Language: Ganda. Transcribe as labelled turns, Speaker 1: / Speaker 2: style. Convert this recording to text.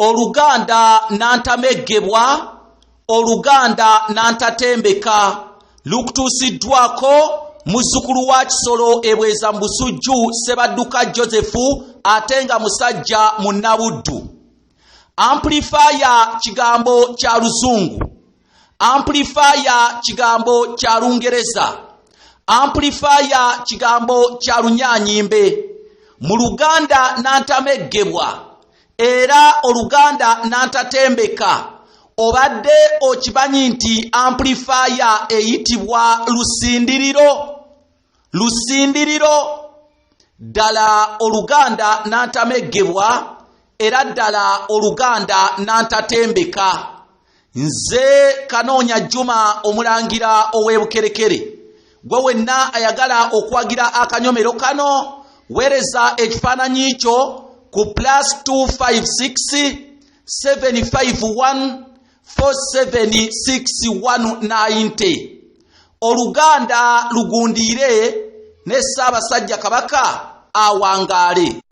Speaker 1: oluganda nantamegebwa, oluganda nantatembeka lukutuusiddwako muzzukulu wa Kisolo ebweza mbusujju Sebadduka Josefu atenga musajja munnabuddu. Amplifier kigambo kya Luzungu, amplifier kigambo kya Lungereza, amplifier kigambo kya Lunyanyimbe. Mu Luganda nantamegebwa era oluganda nantatembeka. Obadde okimanyi nti amplifier eyitibwa lusindiriro? Lusindiriro ddala oluganda nantamegebwa era ddala oluganda nantatembeka. Nze Kanoonya Juma omulangira ow'ebukerekere. Gwe wenna ayagala okwagira akanyomero kano weereza ekifaananyi kyo ku +256 751 476 oluganda lugundiire ne Ssaabasajja Kabaka awangaale.